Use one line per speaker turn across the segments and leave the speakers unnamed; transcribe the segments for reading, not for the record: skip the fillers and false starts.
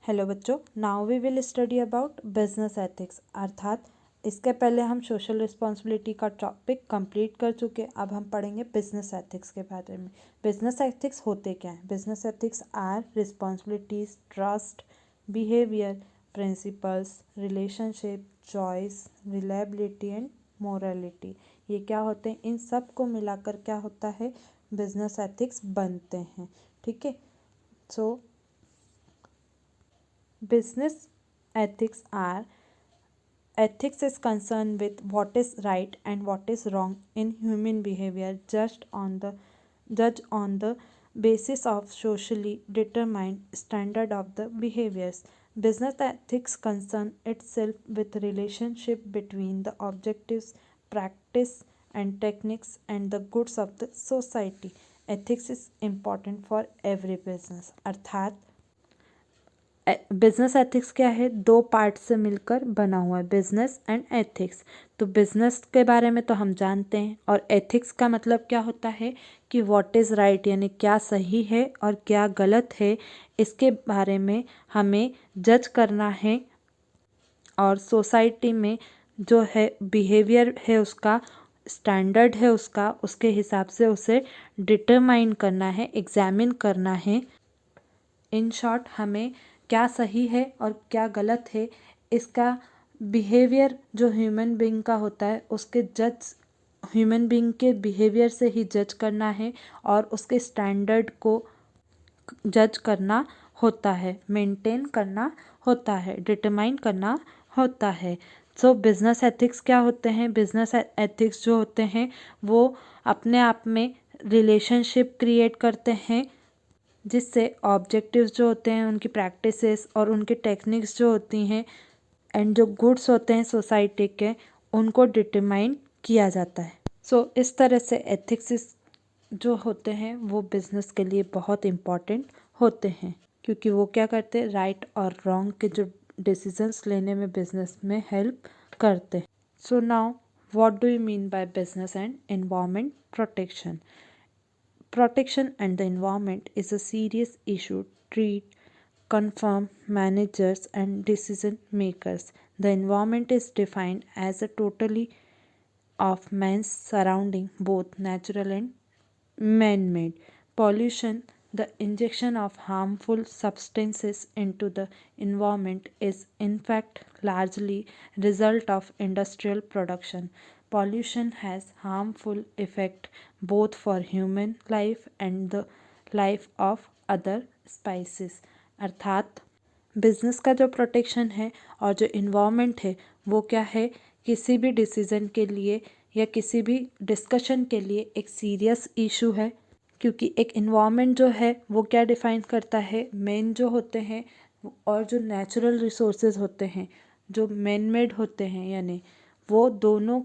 Hello बच्चों, now we will study about business ethics. अर्थात इसके पहले हम सोशल रिस्पॉन्सिबिलिटी का टॉपिक कंप्लीट कर चुके। अब हम पढ़ेंगे बिजनेस एथिक्स के बारे में। बिजनेस एथिक्स होते क्या हैं? Business ethics are responsibilities, trust, behaviour, principles, relationship, choice, reliability and morality. ये क्या होते हैं? इन सब को मिलाकर क्या होता है? बिजनेस एथिक्स बनते हैं। ठीक है। सो business ethics is concerned with what is right and what is wrong in human behavior judged on the basis of socially determined standard of the behaviors. Business ethics concern itself with relationship between the objectives, practice and techniques and the goods of the society. Ethics is important for every business. अर्थात business ethics क्या है? दो part से मिलकर बना हुआ है, business and ethics. तो बिजनेस के बारे में तो हम जानते हैं, और एथिक्स का मतलब क्या होता है कि व्हाट इज़ राइट, यानी क्या सही है और क्या गलत है, इसके बारे में हमें जज करना है। और सोसाइटी में जो है बिहेवियर है, उसका स्टैंडर्ड है, उसके हिसाब से उसे डिटरमाइन करना है, एग्जामिन करना है। इन शॉर्ट, हमें क्या सही है और क्या गलत है, इसका बिहेवियर जो ह्यूमन बीइंग का होता है, उसके ह्यूमन बीइंग के बिहेवियर से ही जज करना है, और उसके स्टैंडर्ड को जज करना होता है, मेंटेन करना होता है, डिटरमाइन करना होता है। सो बिजनेस एथिक्स क्या होते हैं? बिजनेस एथिक्स जो होते हैं वो अपने आप में रिलेशनशिप क्रिएट करते हैं, जिससे ऑब्जेक्टिव्स जो होते हैं, उनकी प्रैक्टिसेस और उनकी टेक्निक्स जो होती हैं, एंड जो गुड्स होते हैं सोसाइटी के, उनको डिटरमाइन किया जाता है। सो इस तरह से एथिक्स जो होते हैं वो बिज़नेस के लिए बहुत इम्पॉर्टेंट होते हैं, क्योंकि वो क्या करते हैं? राइट और रॉन्ग के जो डिसीजंस लेने में बिजनेस में हेल्प करते हैं। सो now what do you mean by business and environment protection? Protection and the environment is a serious issue. Treat, confirm managers and decision makers. The environment is defined as a totally of man's surrounding, both natural and man-made. Pollution, the injection of harmful substances into the environment, is in fact largely result of industrial production. Pollution has harmful effect both for human life and the life of other species. अर्थात business का जो protection है और जो environment है वो क्या है? किसी भी डिसीजन के लिए या किसी भी डिस्कशन के लिए एक सीरियस इशू है, क्योंकि एक इन्वायरमेंट जो है वो क्या डिफाइन करता है? मेन जो होते हैं और जो नेचुरल रिसोर्सेज होते हैं, जो मैन मेड होते हैं, यानी वो दोनों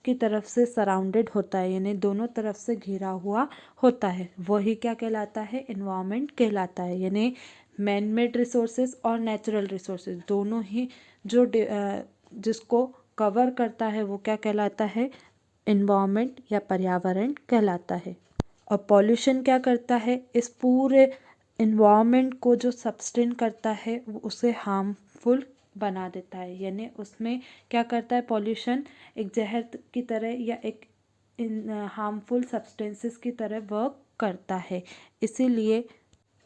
की तरफ से सराउंडेड होता है, यानी दोनों तरफ से घिरा हुआ होता है, वही क्या कहलाता है? इन्वायरमेंट कहलाता है। यानी मैन मेड रिसोर्सेज और नेचुरल रिसोर्सेज दोनों ही जो जिसको कवर करता है वो क्या कहलाता है? इन्वायरमेंट या पर्यावरण कहलाता है। और पॉल्यूशन क्या करता है? इस पूरे इन्वायरमेंट को जो सब्सटेन करता है वो उसे हार्मफुल बना देता है। यानी उसमें क्या करता है? पॉल्यूशन एक जहर की तरह या एक हार्मफुल सब्सटेंसेस की तरह वर्क करता है। इसीलिए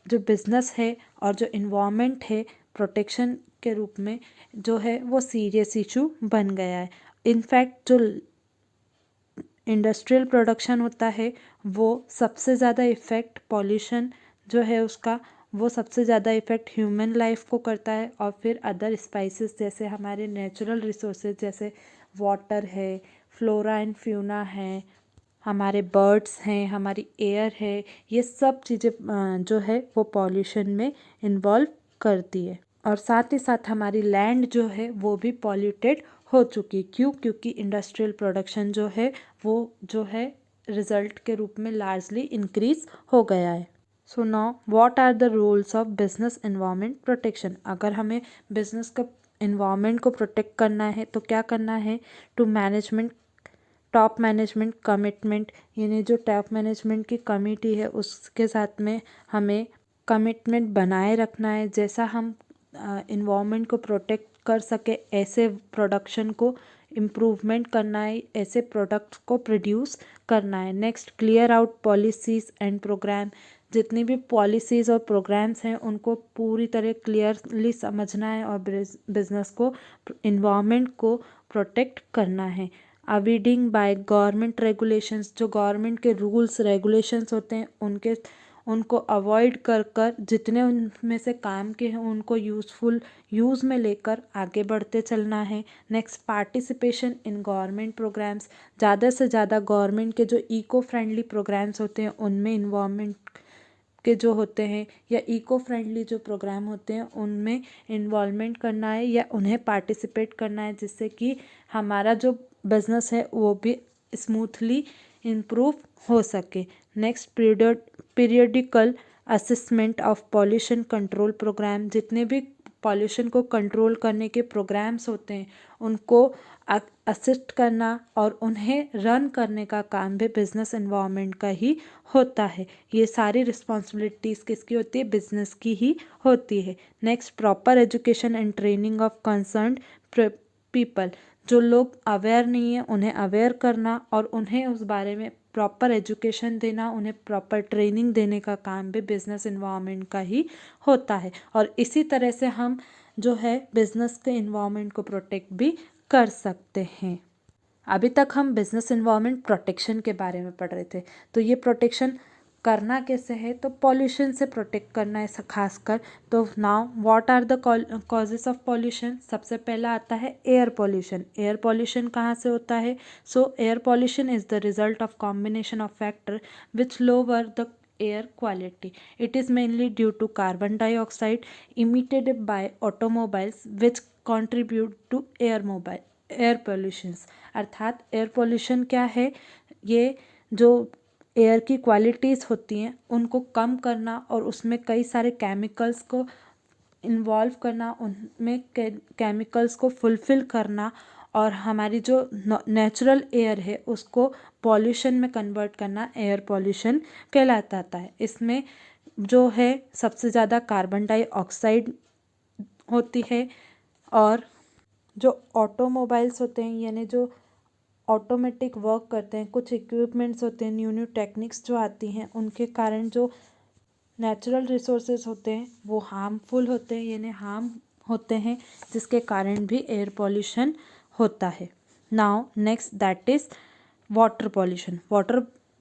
जो बिजनेस है और जो इन्वायरमेंट है, प्रोटेक्शन के रूप में जो है वो सीरियस इशू बन गया है। इनफैक्ट जो इंडस्ट्रियल प्रोडक्शन होता है वो सबसे ज़्यादा इफ़ेक्ट, पॉल्यूशन जो है उसका, वो सबसे ज़्यादा इफ़ेक्ट ह्यूमन लाइफ को करता है, और फिर अदर स्पाइसेस जैसे हमारे नेचुरल रिसोर्सेज जैसे वाटर है, फ्लोरा एंड फ्यूना है, हमारे बर्ड्स हैं, हमारी एयर है, ये सब चीज़ें जो है वो पॉल्यूशन में इन्वॉल्व करती है। और साथ ही साथ हमारी लैंड जो है वो भी पॉल्यूटेड हो चुकी। क्यों? क्योंकि इंडस्ट्रियल प्रोडक्शन जो है वो जो है रिजल्ट के रूप में लार्जली इंक्रीज हो गया है। So now what are the rules of business environment protection? अगर हमें बिजनेस का एनवायरनमेंट को प्रोटेक्ट करना है तो क्या करना है? Two management top management commitment, यानी जो टॉप मैनेजमेंट की कमिटी है उसके साथ में हमें कमिटमेंट बनाए रखना है। जैसा हम इन्वायरमेंट को प्रोटेक्ट कर सके ऐसे प्रोडक्शन को इम्प्रूवमेंट करना है, ऐसे प्रोडक्ट्स को प्रोड्यूस करना है। Next, clear out policies and program. जितनी भी पॉलिसीज़ और प्रोग्राम्स हैं उनको पूरी तरह क्लियरली समझना है और बिजनेस को, इन्वायरमेंट को प्रोटेक्ट करना है। अवॉइडिंग बाय गवर्नमेंट रेगुलेशंस, जो गवर्नमेंट के रूल्स रेगुलेशंस होते हैं उनको अवॉइड कर जितने उनमें से काम के हैं उनको यूज़ में लेकर आगे बढ़ते चलना है। Next, participation in government programs. ज़्यादा से ज़्यादा गवर्नमेंट के जो इको फ्रेंडली प्रोग्राम्स होते हैं उनमें इन्वॉल्वमेंट के जो होते हैं या इको फ्रेंडली जो प्रोग्राम होते हैं उनमें इन्वॉल्वमेंट करना है या उन्हें पार्टिसिपेट करना है, जिससे कि हमारा जो बिज़नेस है वो भी स्मूथली इम्प्रूव हो सके। Next, periodical assessment of pollution control program. जितने भी पॉल्यूशन को कंट्रोल करने के प्रोग्राम्स होते हैं उनको असिस्ट करना और उन्हें रन करने का काम भी बिजनेस एनवायरनमेंट का ही होता है। ये सारी रिस्पॉन्सिबिलिटीज़ किसकी होती है? बिजनेस की ही होती है। Next, proper education and training of concerned people. जो लोग अवेयर नहीं है उन्हें अवेयर करना और उन्हें उस बारे में प्रॉपर एजुकेशन देना, उन्हें प्रॉपर ट्रेनिंग देने का काम भी बिजनेस एनवायरनमेंट का ही होता है। और इसी तरह से हम जो है बिजनेस के एनवायरनमेंट को प्रोटेक्ट भी कर सकते हैं। अभी तक हम बिजनेस एनवायरनमेंट प्रोटेक्शन के बारे में पढ़ रहे थे। तो ये प्रोटेक्शन करना कैसे है? तो पॉल्यूशन से प्रोटेक्ट करना है खासकर। तो now what are the causes of pollution? सबसे पहला आता है एयर पॉल्यूशन। एयर पॉल्यूशन कहाँ से होता है? सो air pollution is the result of combination of factor which lower the air quality. It is mainly due to carbon dioxide emitted by automobiles which contribute to air pollution. अर्थात air pollution क्या है? ये जो air की qualities होती हैं उनको कम करना और उसमें कई सारे केमिकल्स को इन्वॉल्व करना, उनमें केमिकल्स को फुलफ़िल करना और हमारी जो नेचुरल एयर है उसको पॉल्यूशन में कन्वर्ट करना एयर पॉल्यूशन कहलाता है। इसमें जो है सबसे ज़्यादा कार्बन डाइऑक्साइड होती है और जो ऑटोमोबाइल्स होते हैं यानी जो ऑटोमेटिक वर्क करते हैं, कुछ इक्विपमेंट्स होते हैं, न्यू टेक्निक्स जो आती हैं उनके कारण जो नेचुरल रिसोर्सेज होते हैं वो हार्मफुल होते हैं यानी हार्म होते हैं, जिसके कारण भी एयर पॉल्यूशन होता है। Now next that is water pollution. Water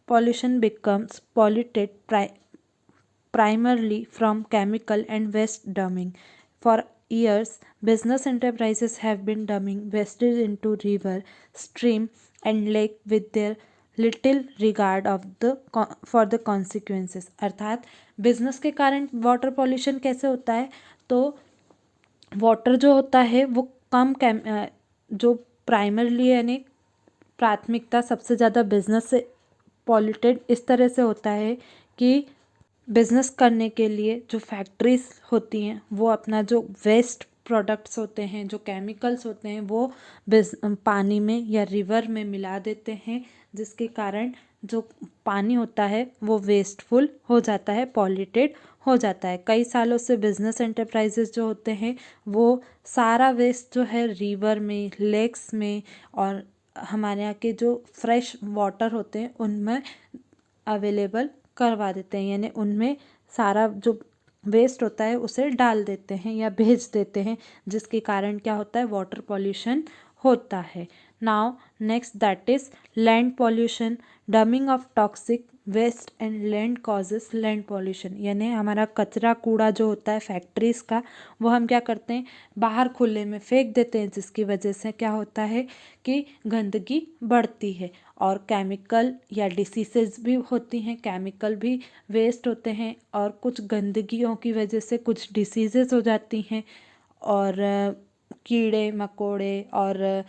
pollution becomes polluted primarily from chemical and waste dumping. For years, business enterprises have been dumping wastage into river, stream, and lake with their little regard for the consequences. अर्थात business के कारण water pollution कैसे होता है? तो water जो होता है वो जो प्राइमरली यानी प्राथमिकता सबसे ज़्यादा बिजनेस से पॉल्यूटेड इस तरह से होता है कि बिज़नेस करने के लिए जो फैक्ट्रीज होती हैं वो अपना जो वेस्ट प्रोडक्ट्स होते हैं, जो केमिकल्स होते हैं वो पानी में या रिवर में मिला देते हैं, जिसके कारण जो पानी होता है वो वेस्टफुल हो जाता है, पॉल्यूटेड हो जाता है। कई सालों से बिजनेस एंटरप्राइजेज जो होते हैं वो सारा वेस्ट जो है रिवर में, लेक्स में और हमारे यहाँ के जो फ्रेश वाटर होते हैं उनमें अवेलेबल करवा देते हैं, यानी उनमें सारा जो वेस्ट होता है उसे डाल देते हैं या भेज देते हैं, जिसके कारण क्या होता है? वाटर पॉल्यूशन होता है। Now next that is land pollution. Dumping of toxic waste and land causes land pollution. यानी हमारा कचरा कूड़ा जो होता है फैक्ट्रीज़ का वो हम क्या करते हैं? बाहर खुले में फेंक देते हैं, जिसकी वजह से क्या होता है कि गंदगी बढ़ती है और केमिकल या डिसीजेज भी होती हैं, केमिकल भी वेस्ट होते हैं और कुछ गंदगियों की वजह से कुछ डिसीजेज हो जाती हैं और कीड़े मकोड़े और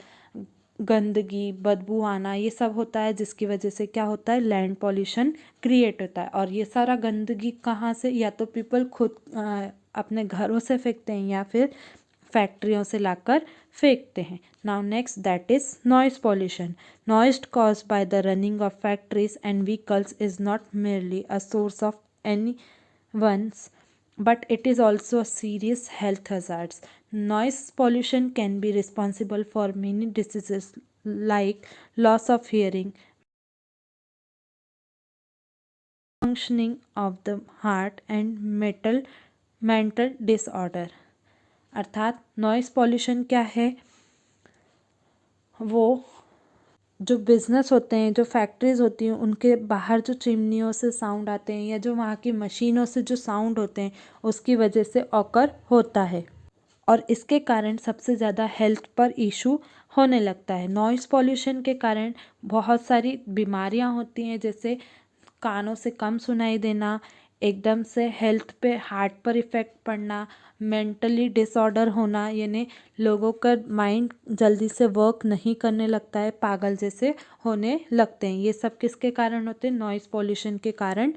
गंदगी, बदबू आना ये सब होता है, जिसकी वजह से क्या होता है? लैंड पॉल्यूशन क्रिएट होता है। और ये सारा गंदगी कहाँ से? या तो पीपल खुद अपने घरों से फेंकते हैं या फिर फैक्ट्रियों से लाकर फेंकते हैं। Now next that is noise pollution. Noise caused by the running of factories and vehicles is not merely a source of annoyance but it is also a serious health hazards. Noise pollution can be responsible for many diseases like loss of hearing, functioning of the heart and mental disorder. अर्थात noise pollution क्या है, वो जो business होते हैं, जो factories होती हैं, उनके बाहर जो चिमनियों से साउंड आते हैं या जो वहाँ की मशीनों से जो साउंड होते हैं, उसकी वजह से ऑकर होता है और इसके कारण सबसे ज़्यादा हेल्थ पर इशू होने लगता है। नॉइज़ पॉल्यूशन के कारण बहुत सारी बीमारियाँ होती हैं, जैसे कानों से कम सुनाई देना, एकदम से हेल्थ पे हार्ट पर इफ़ेक्ट पड़ना, मेंटली डिसऑर्डर होना, यानी लोगों का माइंड जल्दी से वर्क नहीं करने लगता है, पागल जैसे होने लगते हैं। ये सब किसके कारण होते हैं? नॉइज़ पॉल्यूशन के कारण